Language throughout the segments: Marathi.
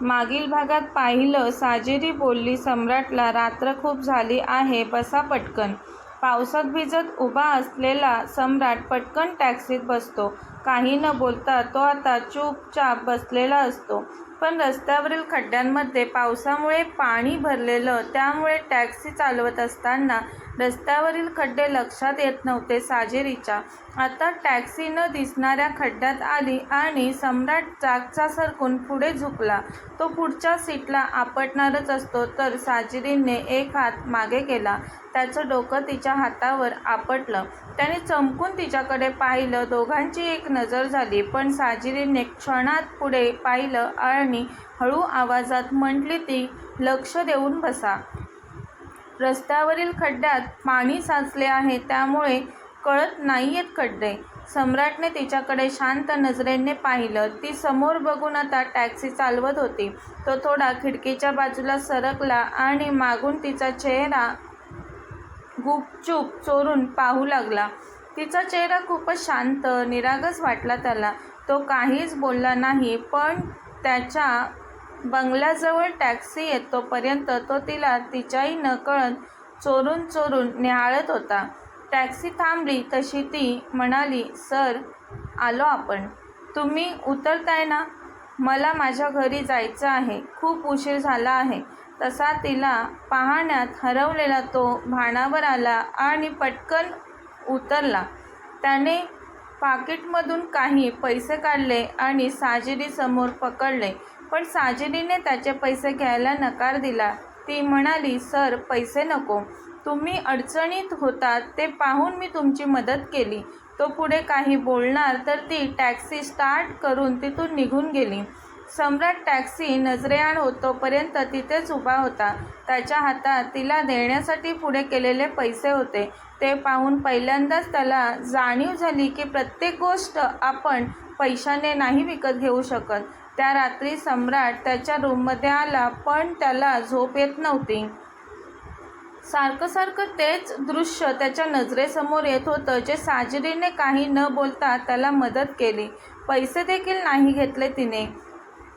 मागील भागात पाहिलं. साजिरी बोलली सम्राटला, रात्र खूप झाली आहे, बसा पटकन. पावसात भिजत उभा असलेला सम्राट पटकन टॅक्सीत बसतो. काही न बोलता तो आता चुपचाप बसलेला असतो. पण रस्त्यावरील खड्ड्यांमध्ये पावसामुळे पाणी भरलेलं, त्यामुळे टॅक्सी चालवत असताना रस्त्यावरील खड्डे लक्षात येत नव्हते साजिरीच्या. आता टॅक्सी न दिसणाऱ्या खड्ड्यात आली आणि सम्राट जागचा सरकून पुढे झुकला. तो पुढच्या सीटला आपटणारच असतो तर साजिरीने एक हात मागे केला. त्याचं डोकं तिच्या हातावर आपटलं. त्याने चमकून तिच्याकडे पाहिलं. दोघांची एक नजर झाली. पण साजिरीने क्षणात पुढे पाहिलं आणि हळू आवाजात म्हटली, ती लक्ष देऊन बसा. रस्त्यावरील खड्ड्यात पाणी साचले आहे, त्यामुळे कळत नाहीयेत खड्डे. सम्राटने तिच्याकडे शांत नजरेने पाहिलं. ती समोर बघून आता टॅक्सी चालवत होती. तो थोडा खिडकीच्या बाजूला सरकला आणि मागून तिचा चेहरा गुपचूप चोरून पाहू लागला. तिचा चेहरा खूपच शांत, निरागस वाटला त्याला. तो काहीच बोलला नाही, पण त्याच्या बंगल्याजवळ टॅक्सी येतोपर्यंत तो तिला तिच्याही नकळत चोरून चोरून निहाळत होता. टॅक्सी थांबली तशी ती म्हणाली, सर, आलो आपण. तुम्ही उतरताय ना? मला माझ्या घरी जायचं आहे. खूप उशीर झाला आहे. तसा तिला पाहण्यात हरवलेला तो भानावर आला आणि पटकन उतरला. त्याने पाकिटमधून काही पैसे काढले आणि साजिरीसमोर पकडले. पण साजिरीने त्याचे पैसे घ्यायला नकार दिला. ती म्हणाली, सर, पैसे नको. तुम्ही अडचणीत होतात ते पाहून मी तुमची मदत केली. तो पुढे काही बोलणार तर ती टॅक्सी स्टार्ट करून तिथून निघून गेली. सम्राट टॅक्सी नजरेआड होतोपर्यंत तिथेच उभा होता. त्याच्या हातात तिला देण्यासाठी पुढे केलेले पैसे होते. ते पाहून पहिल्यांदाच त्याला जाणीव झाली की प्रत्येक गोष्ट आपण पैशाने नाही विकत घेऊ शकत. त्या रात्री सम्राट त्याच्या रूममध्ये आला, पण त्याला झोप येत नव्हती. सारखं सारखं तेच दृश्य त्याच्या नजरेसमोर येत होतं, जे साजिरीने काही न बोलता त्याला मदत केली. पैसे देखील नाही घेतले तिने.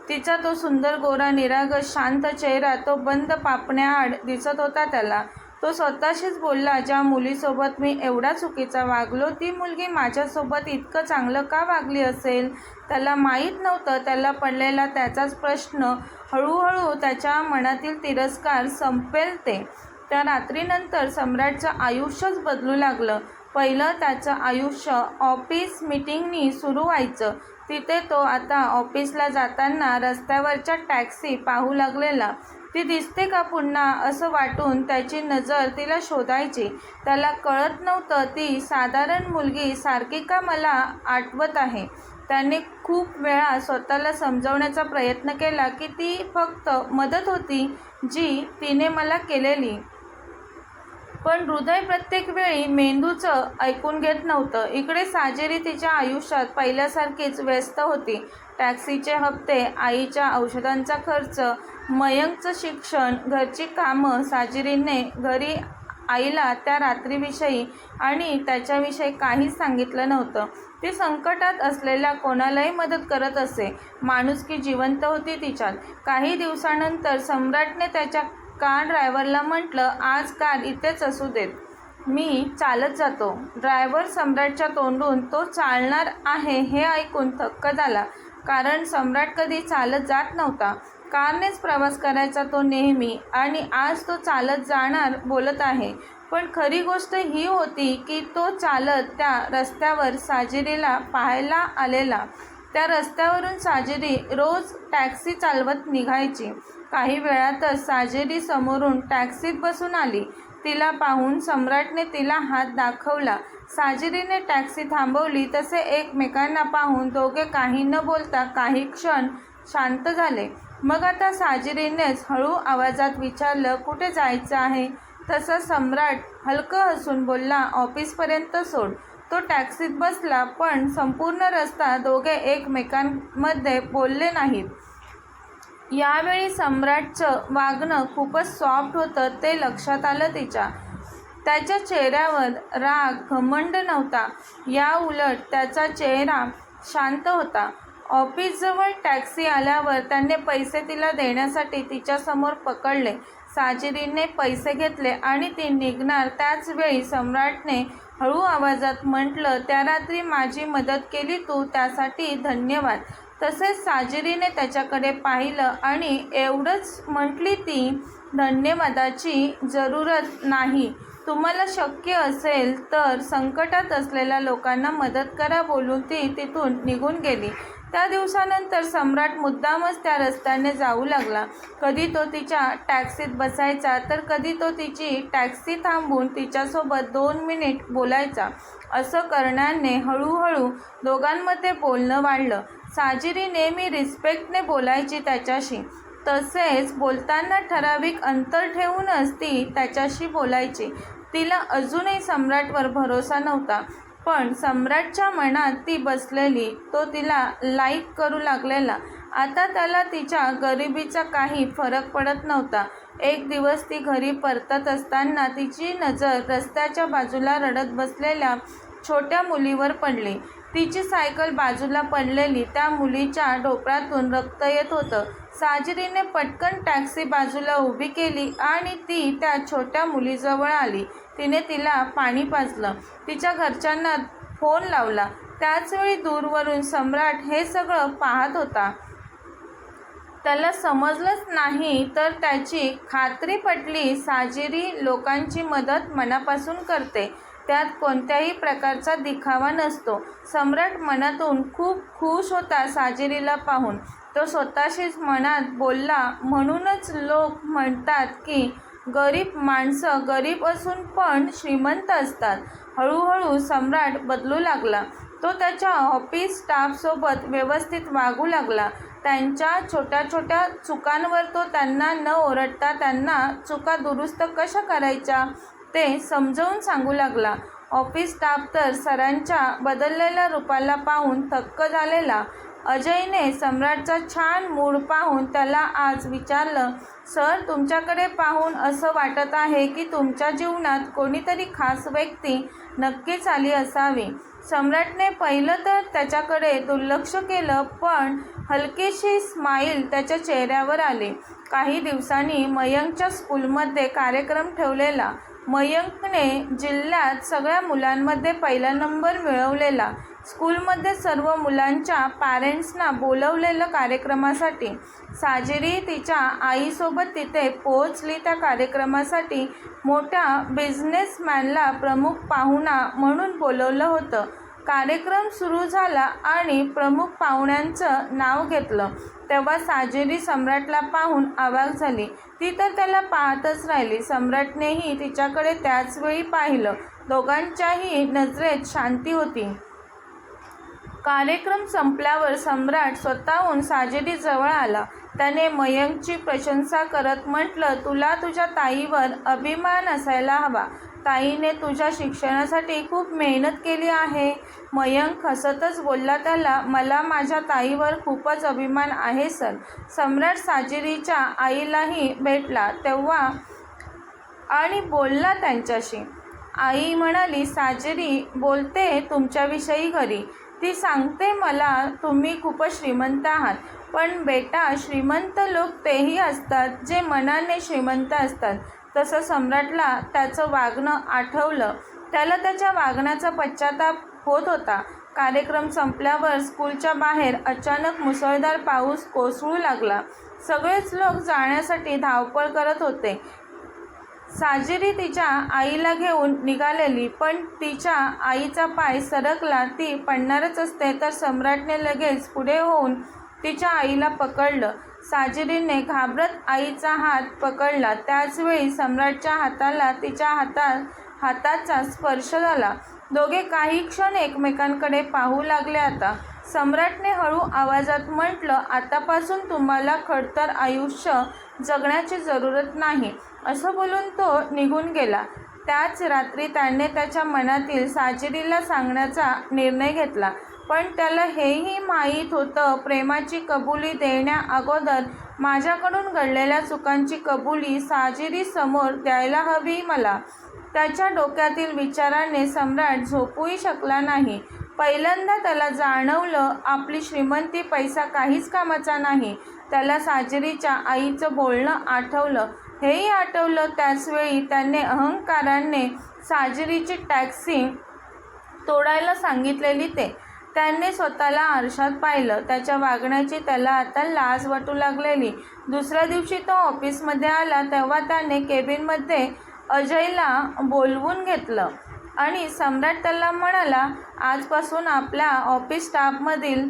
तिचा तो सुंदर, गोरा, निरागस, शांत चेहरा तो बंद पापण्याआड दिसत होता त्याला. तो स्वतःशीच बोलला, ज्या मुलीसोबत मी एवढा चुकीचा वागलो, ती मुलगी माझ्यासोबत इतकं चांगलं का वागली असेल? त्याला माहीत नव्हतं. त्याला पडलेला त्याचाच प्रश्न. हळूहळू त्याच्या मनातील तिरस्कार संपेल ते. त्या रात्रीनंतर सम्राटचं आयुष्यच बदलू लागलं. पहिलं त्याचं आयुष्य ऑफिस मीटिंगनी सुरू व्हायचं. तिथे तो आता ऑफिसला जाताना रस्त्यावरच्या टॅक्सी पाहू लागलेला. ती दिसते का पुन्हा असं वाटून त्याची नजर तिला शोधायची. त्याला कळत नव्हतं ती साधारण मुलगी सारखी का मला आठवत आहे. त्याने खूप वेळा स्वतःला समजवण्याचा प्रयत्न केला की ती फक्त मदत होती जी तिने मला केलेली. पण हृदय प्रत्येक वेळी मेंदूचं ऐकून घेत नव्हतं. इकडे साजिरी तिच्या आयुष्यात पहिल्यासारखीच व्यस्त होती. टॅक्सीचे हप्ते, आईच्या औषधांचा खर्च, मयंकचं शिक्षण, घरची कामं. साजिरीने घरी आईला त्या रात्रीविषयी आणि त्याच्याविषयी काहीच सांगितलं नव्हतं. ती संकटात असलेल्या कोणालाही मदत करत असे. माणुसकी जिवंत होती तिच्यात. काही दिवसानंतर सम्राटने त्याच्या कार ड्रायव्हरला म्हटलं, आज कार इथेच असू देत, मी चालत जातो. ड्रायव्हर सम्राटच्या तोंडून तो चालणार आहे हे ऐकून थक्क झाला, कारण सम्राट कधी चालत जात नव्हता. कारनेच प्रवास करायचा तो नेहमी, आणि आज तो चालत जाणार बोलत आहे. पण खरी गोष्ट ही होती की तो चालत त्या रस्त्यावर साजिरीला पाहायला आलेला. त्या रस्त्यावरून साजिरी रोज टॅक्सी चालवत निघायची. काही वेळातच साजिरी समोरून टॅक्सीत बसून आली. तिला पाहून सम्राटने तिला हात दाखवला. साजिरीने टॅक्सी थांबवली. तसे एकमेकांना पाहून दोघे काही न बोलता काही क्षण शांत झाले. मग आता साजिरीनेच हळू आवाजात विचारलं, कुठे जायचं आहे? तसं सम्राट हलकं हसून बोलला, ऑफिसपर्यंत सोड. तो टॅक्सीत बसला, पण संपूर्ण रस्ता दोघे एकमेकांमध्ये बोलले नाहीत. यावेळी सम्राटचं वागणं खूपच सॉफ्ट होतं ते लक्षात आलं तिच्या. त्याच्या चेहऱ्यावर राग, घमंड नव्हता. या उलट त्याचा चेहरा शांत होता. ऑफिसजवळ टॅक्सी आल्यावर त्याने पैसे तिला देण्यासाठी तिच्यासमोर पकडले. साजिरीने पैसे घेतले आणि ती निघणार त्याच वेळी सम्राटने हळू आवाजात म्हटलं, त्या रात्री माझी मदत केली तू, त्यासाठी धन्यवाद. तसेच साजिरीने त्याच्याकडे पाहिलं आणि एवढंच म्हटली ती, धन्यवादाची जरूरत नाही. तुम्हाला शक्य असेल तर संकटात असलेल्या लोकांना मदत करा, बोलून ती तिथून निघून गेली. त्या दिवसानंतर सम्राट मुद्दामच त्या रस्त्याने जाऊ लागला. कधी तो तिच्या टॅक्सीत बसायचा तर कधी तो तिची टॅक्सी थांबवून तिच्यासोबत 2 मिनिट बोलायचा. असं करण्याने हळूहळू दोघांमध्ये बोलणं वाढलं. साजिरी नेहमी रिस्पेक्टने बोलायची त्याच्याशी. तसेच बोलताना ठराविक अंतर ठेवूनच ती त्याच्याशी बोलायची. तिला अजूनही सम्राटवर भरोसा नव्हता, पण सम्राटच्या मनात ती बसलेली. तो तिला लाईक करू लागलेला. आता त्याला तिच्या गरिबीचा काही फरक पडत नव्हता. एक दिवस ती घरी परतत असताना तिची नजर रस्त्याच्या बाजूला रडत बसलेल्या छोट्या मुलीवर पडली. तिची सायकल बाजूला पडलेली. त्या मुलीच्या डोक्यातून रक्त येत होतं. साजिरीने पटकन टॅक्सी बाजूला उभी केली आणि ती त्या छोट्या मुलीजवळ आली. तिने तिला पाणी पाजलं. तिच्या घरच्यांना फोन लावला. त्याचवेळी दूरवरून सम्राट हे सगळं पाहत होता. त्याला समजलंच नाही तर त्याची खात्री पटली. साजिरी लोकांची मदत मनापासून करते. त्यात कोणत्याही प्रकारचा दिखावा नसतो. सम्राट मनातून खूप खुश होता साजिरीला पाहून. तो स्वतःशीच मनात बोलला, म्हणूनच लोक म्हणतात की गरीब माणसं गरीब असून पण श्रीमंत असतात. हळूहळू सम्राट बदलू लागला. तो त्याच्या ऑफिस स्टाफसोबत व्यवस्थित वागू लागला. त्यांच्या छोट्या छोट्या चुकांवर तो त्यांना न ओरडता त्यांना चुका दुरुस्त कशा करायच्या ते समजावून सांगू लागला. ऑफिस स्टाफ तर सरांच्या बदललेल्या रूपाला पाहून थक्क झालेला. अजयने सम्राटचा छान मूड पाहून त्याला आज विचारलं, सर, तुमच्याकडे पाहून असं वाटत आहे की तुमच्या जीवनात कोणीतरी खास व्यक्ती नक्कीच आली असावी. सम्राटने पहिलं तर त्याच्याकडे दुर्लक्ष केलं, पण हलकीशी स्माईल त्याच्या चेहऱ्यावर आली. काही दिवसांनी मयंकच्या स्कूलमध्ये कार्यक्रम ठेवलेला. मयंकने जिल्ह्यात सगळ्या मुलांमध्ये पहिला नंबर मिळवलेला. स्कूलमध्ये सर्व मुलांच्या पॅरेंट्सना बोलवलेलं कार्यक्रमासाठी. साजिरी तिच्या आईसोबत तिथे पोहोचली. त्या कार्यक्रमासाठी मोठ्या बिझनेसमॅनला प्रमुख पाहुणा म्हणून बोलवलं होतं. कार्यक्रम सुरू झाला आणि प्रमुख पाहुण्यांचं नाव घेतलं तेव्हा साजिरी सम्राटला पाहून अवाक झाली. ती तर त्याला पाहतच राहिली. सम्राटनेही तिच्याकडे त्याच वेळी पाहिलं. दोघांच्याही नजरेत शांती होती. कार्यक्रम संपल्यावर सम्राट स्वतःहून साजिरीजवळ आला. त्याने मयंकची प्रशंसा करत म्हटलं, तुला तुझ्या ताईवर अभिमान असायला हवा. ताईने तुझ्या शिक्षणासाठी खूप मेहनत केली आहे. मयंक हसतच बोलला त्याला, मला माझ्या ताईवर खूपच अभिमान आहे सर. सम्राट साजिरीच्या आईलाही भेटला तेव्हा आणि बोलला त्यांच्याशी. आई म्हणाली, साजिरी बोलते तुमच्याविषयी घरी. ती सांगते मला तुम्ही खूपच श्रीमंत आहात. पण बेटा, श्रीमंत लोक तेही असतात जे मनाने श्रीमंत असतात. तसं सम्राटला त्याचं वागणं आठवलं. त्याला त्याच्या वागण्याचा पश्चाताप होत होता. कार्यक्रम संपल्यावर स्कूलच्या बाहेर अचानक मुसळधार पाऊस कोसळू लागला. सगळेच लोक जाण्यासाठी धावपळ करत होते. साजिरी तिच्या आईला घेऊन निघालेली, पण तिच्या आईचा पाय सरकला. ती पडणारच असते तर सम्राटने लगेच पुढे होऊन तिच्या आईला पकडलं. साजिरीने घाबरत आईचा हात पकडला. त्याचवेळी सम्राटच्या हाताला तिच्या हाताचा स्पर्श झाला. दोघे काही क्षण एकमेकांकडे पाहू लागले. आता सम्राटने हळू आवाजात म्हटलं, आतापासून तुम्हाला खडतर आयुष्य जगण्याची जरूरत नाही. असं बोलून तो निघून गेला. त्याच रात्री त्याने त्याच्या मनातील साजिरीला सांगण्याचा निर्णय घेतला. पण त्याला हेही माहीत होतं, प्रेमाची कबुली देण्याअगोदर माझ्याकडून घडलेल्या चुकांची कबुली साजिरीसमोर द्यायला हवी मला. त्याच्या डोक्यातील विचाराने सम्राट झोपूही शकला नाही. पहिल्यांदा त्याला जाणवलं आपली श्रीमंती पैसा काहीच कामाचा नाही. त्याला साजिरीच्या आईचं बोलणं आठवलं. हेही आठवलं त्याचवेळी त्याने अहंकाराने साजिरीची टॅक्सी तोडायला सांगितलेली ते. त्याने स्वतःला आरशात पाहिलं. त्याच्या वागण्याची त्याला आता लाज वाटू लागलेली. दुसऱ्या दिवशी तो ऑफिसमध्ये आला तेव्हा त्याने केबिनमध्ये अजयला बोलवून घेतलं आणि सम्राट त्याला म्हणाला, आजपासून आपल्या ऑफिस स्टाफमधील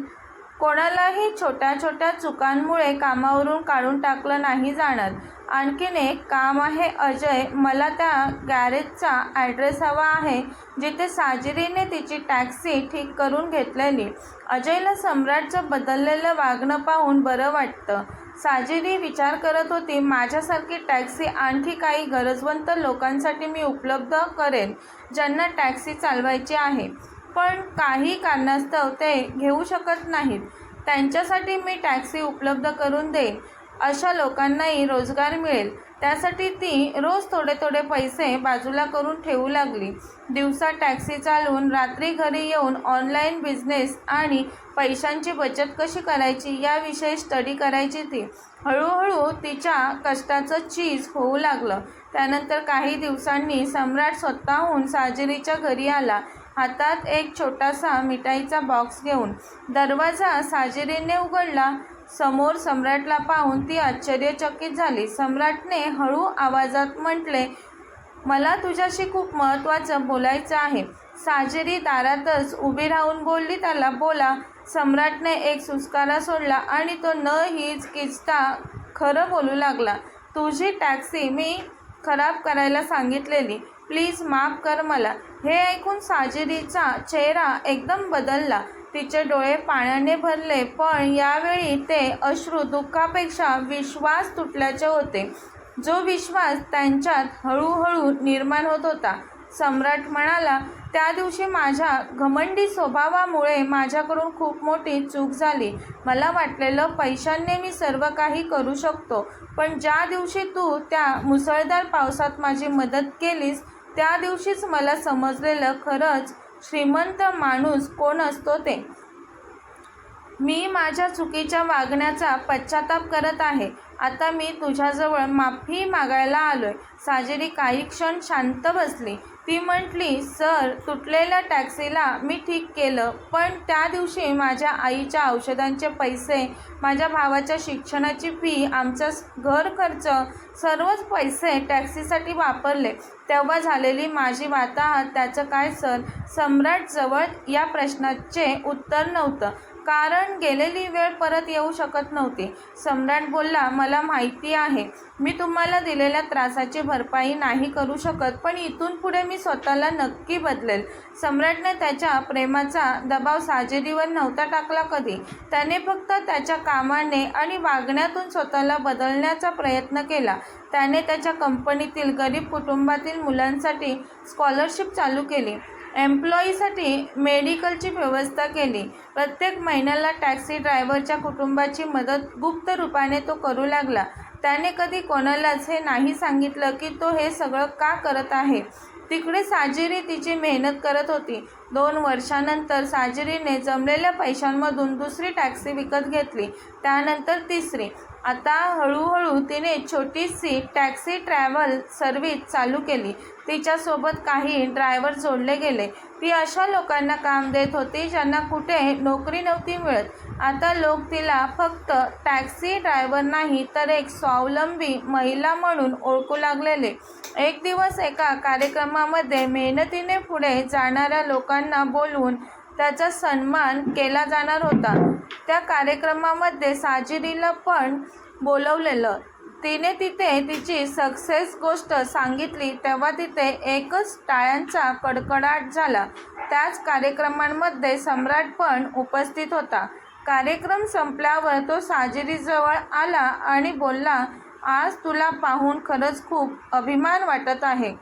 कोणालाही छोट्या छोट्या चुकांमुळे कामावरून काढून टाकलं नाही जाणार. आणखीन एक काम आहे अजय, मला त्या गॅरेजचा ॲड्रेस हवा आहे जिथे साजिरीने तिची टॅक्सी ठीक करून घेतलेली. अजयला सम्राटचं बदललेलं वागणं पाहून बरं वाटतं. साजिरी विचार करत होती, माझ्यासारखी टॅक्सी आणखी काही गरजवंत लोकांसाठी मी उपलब्ध करेन ज्यांना टॅक्सी चालवायची आहे पण काही कारणास्तव ते घेऊ शकत नाहीत. त्यांच्यासाठी मी टॅक्सी उपलब्ध करून देईन. अशा लोकांनाही रोजगार मिळेल. त्यासाठी ती रोज थोडे थोडे पैसे बाजूला करून ठेवू लागली. दिवसा टॅक्सी चालवून रात्री घरी येऊन ऑनलाईन बिझनेस आणि पैशांची बचत कशी करायची याविषयी स्टडी करायची ती. हळूहळू तिच्या कष्टाचं चीज होऊ लागलं. त्यानंतर काही दिवसांनी सम्राट स्वतःहून साजिरीच्या घरी आला, हातात एक छोटासा मिठाईचा बॉक्स घेऊन. दरवाजा साजिरीने उघडला. समोर सम्राटला पाहून ती आश्चर्यचकित झाली. सम्राटने हळू आवाजात म्हटले, मला तुझ्याशी खूप महत्त्वाचं बोलायचं आहे. साजिरी दारातच उभी राहून बोलली त्याला, बोला. सम्राटने एक सुस्कारा सोडला आणि तो न हिचकिचता खरं बोलू लागला, तुझी टॅक्सी मी खराब करायला सांगितलेली. प्लीज माफ कर मला. हे ऐकून साजिरीचा चेहरा एकदम बदलला. तिचे डोळे पाण्याने भरले पण यावेळी ते अश्रू दुःखापेक्षा विश्वास तुटल्याचे होते, जो विश्वास त्यांच्यात हळूहळू निर्माण होत होता. सम्राट म्हणाला, त्या दिवशी माझ्या घमंडी स्वभावामुळे माझ्याकडून खूप मोठी चूक झाली. मला वाटलेलं पैशांनी मी सर्व काही करू शकतो, पण ज्या दिवशी तू त्या मुसळधार पावसात माझी मदत केलीस त्या दिवशीच मला समजलेलं खरंच श्रीमंत माणूस कोण असतो ते. मी माझ्या चुकीच्या वागण्याचा पश्चाताप करत आहे. आता मी तुझ्याजवळ माफी मागायला आलोय. साजिरी काही क्षण शांत बसली. ती म्हटली, सर, तुटलेल्या टॅक्सीला मी ठीक केलं, पण त्या दिवशी माझ्या आईच्या औषधांचे पैसे, माझ्या भावाच्या शिक्षणाची फी, आमचा घर खर्च, सर्वच पैसे टॅक्सीसाठी वापरले. तेव्हा झालेली माझी वाताहत त्याचं काय सर? सम्राटजवळ या प्रश्नाचे उत्तर नव्हतं, कारण गेलेली वेळ परत येऊ शकत नव्हती. सम्राट बोलला, मला माहिती आहे मी तुम्हाला दिलेल्या त्रासाची भरपाई नाही करू शकत, पण इथून पुढे मी स्वतःला नक्की बदलेल. सम्राटने त्याच्या प्रेमाचा दबाव साजिरीवर नव्हता टाकला कधी. त्याने फक्त त्याच्या कामाने आणि वागण्यातून स्वतःला बदलण्याचा प्रयत्न केला. त्याने त्याच्या कंपनीतील गरीब कुटुंबातील मुलांसाठी स्कॉलरशिप चालू केली. एम्प्लॉईसाठी मेडिकलची व्यवस्था केली. प्रत्येक महिन्याला टॅक्सी ड्रायव्हरच्या कुटुंबाची मदत गुप्त रूपाने तो करू लागला. त्याने कधी कोणालाच हे नाही सांगितलं की तो हे सगळं का करत आहे. तिकडे साजिरी तिची मेहनत करत होती. 2 वर्षांनंतर साजिरीने जमलेल्या पैशांमधून दुसरी टॅक्सी विकत घेतली, त्यानंतर तिसरी. आता हळूहळू तिने छोटीशी टॅक्सी ट्रॅव्हल सर्व्हिस चालू केली. तिच्यासोबत काही ड्रायव्हर जोडले गेले. ती अशा लोकांना काम देत होती ज्यांना कुठे नोकरी नव्हती मिळत. आता लोक तिला फक्त टॅक्सी ड्रायव्हर नाही तर एक स्वावलंबी महिला म्हणून ओळखू लागलेले. एक दिवस एका कार्यक्रमामध्ये मेहनतीने पुढे जाणाऱ्या लोकांना बोलवून त्याचा सन्मान केला जाणार होता. त्या कार्यक्रमामध्ये साजिरीला पण बोलवलेलं. तिने तिथे तिची सक्सेस गोष्ट सांगितली तेव्हा तिथे एकच टाळ्यांचा कडकडाट झाला. त्याच कार्यक्रमांमध्ये सम्राट पण उपस्थित होता. कार्यक्रम संपल्यावर तो साजिरीजवळ आला आणि बोलला, आज तुला पाहून खरंच खूप अभिमान वाटत आहे.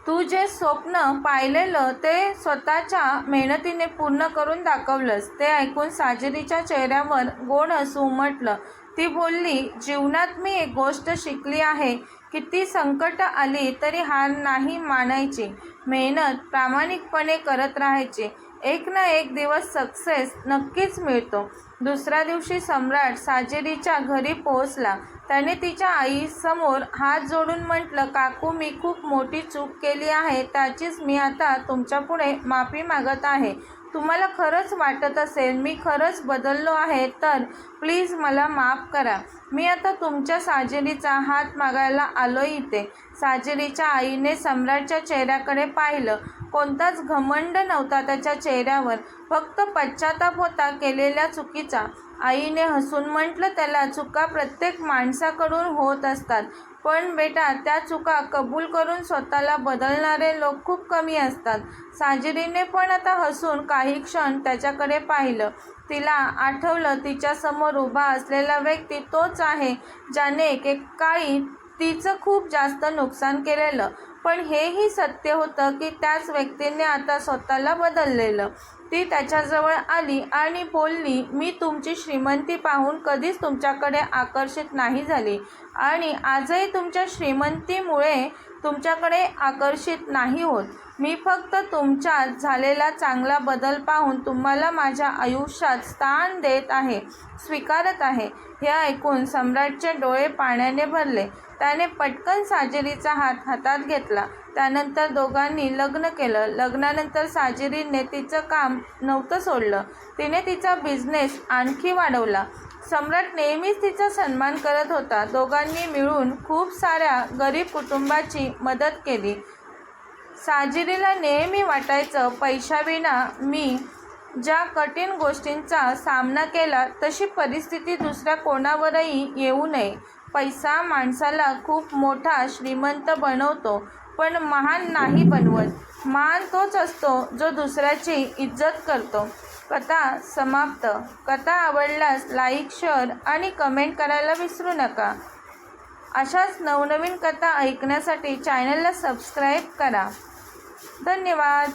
तू जे स्वप्न पाहिलेलं ते स्वतःच्या मेहनतीने पूर्ण करून दाखवलंस. ते ऐकून साजिरीच्या चेहऱ्यावर गोड हसू उमटलं. ती बोलली, जीवनात मी एक गोष्ट शिकली आहे, किती संकट आली तरी हार नाही मानायची. मेहनत प्रामाणिकपणे करत राहायची. एक ना एक दिवस सक्सेस नक्कीच मिळतो. दुसऱ्या दिवशी सम्राट साजिरीच्या घरी पोहोचला. त्याने तिच्या आईसमोर हात जोडून म्हटलं, काकू, मी खूप मोठी चूक केली आहे. त्याचीच मी आता तुमच्यापुढे माफी मागत आहे. तुम्हाला खरंच वाटत असेल मी खरंच बदललो आहे तर प्लीज मला माफ करा. मी आता तुमच्या साजिरीचा हात मागायला आलोय इथे. साजिरीच्या आईने सम्राटच्या चेहऱ्याकडे पाहिलं. कोणताच घमंड नव्हता त्याच्या चेहऱ्यावर, फक्त पश्चाताप होता केलेल्या चुकीचा. आईने हसून म्हटलं त्याला, चुका प्रत्येक माणसाकडून होत असतात, पण बेटा त्या चुका कबूल करून स्वतःला बदलणारे लोक खूप कमी असतात. साजिरीने पण आता हसून काही क्षण त्याच्याकडे पाहिलं. तिला आठवलं तिच्यासमोर उभा असलेला व्यक्ती तोच आहे ज्याने एकेकाळी तिचं खूप जास्त नुकसान केलेलं. पण हेही सत्य होतं की त्याच व्यक्तीने आता स्वतःला बदललेलं. ती त्याच्याजवळ आली आणि बोलली, मी तुमची श्रीमंती पाहून कधीच तुमच्याकडे आकर्षित नाही झाली आणि आजही तुमच्या श्रीमंतीमुळे तुमच्याकडे आकर्षित नाही होत. मी फक्त तुमच्यात झालेला चांगला बदल पाहून तुम्हाला माझ्या आयुष्यात स्थान देत आहे, स्वीकारत आहे. हे ऐकून सम्राटचे डोळे पाण्याने भरले. त्याने पटकन साजिरीचा हात हातात घेतला. त्यानंतर दोघांनी लग्न केलं. लग्नानंतर साजिरीने तिचं काम नव्हतं सोडलं. तिने तिचा बिझनेस आणखी वाढवला. सम्राट नेहमीच तिचा सन्मान करत होता. दोघांनी मिळून खूप साऱ्या गरीब कुटुंबाची मदत केली. साजिरीला नेहमी वाटायचं, पैशाविना मी ज्या कठीण गोष्टींचा सामना केला तशी परिस्थिती दुसऱ्या कोणावरही येऊ नये. पैसा माणसाला खूप मोठा श्रीमंत बनवतो, पण महान नाही बनवत. महान तोच असतो जो दुसऱ्याची इज्जत करतो. कथा समाप्त. कथा आवडल्यास लाईक, शेअर आणि कमेंट करायला विसरू नका. अशाच नवनवीन कथा ऐकण्यासाठी चॅनलला सबस्क्राईब करा. धन्यवाद.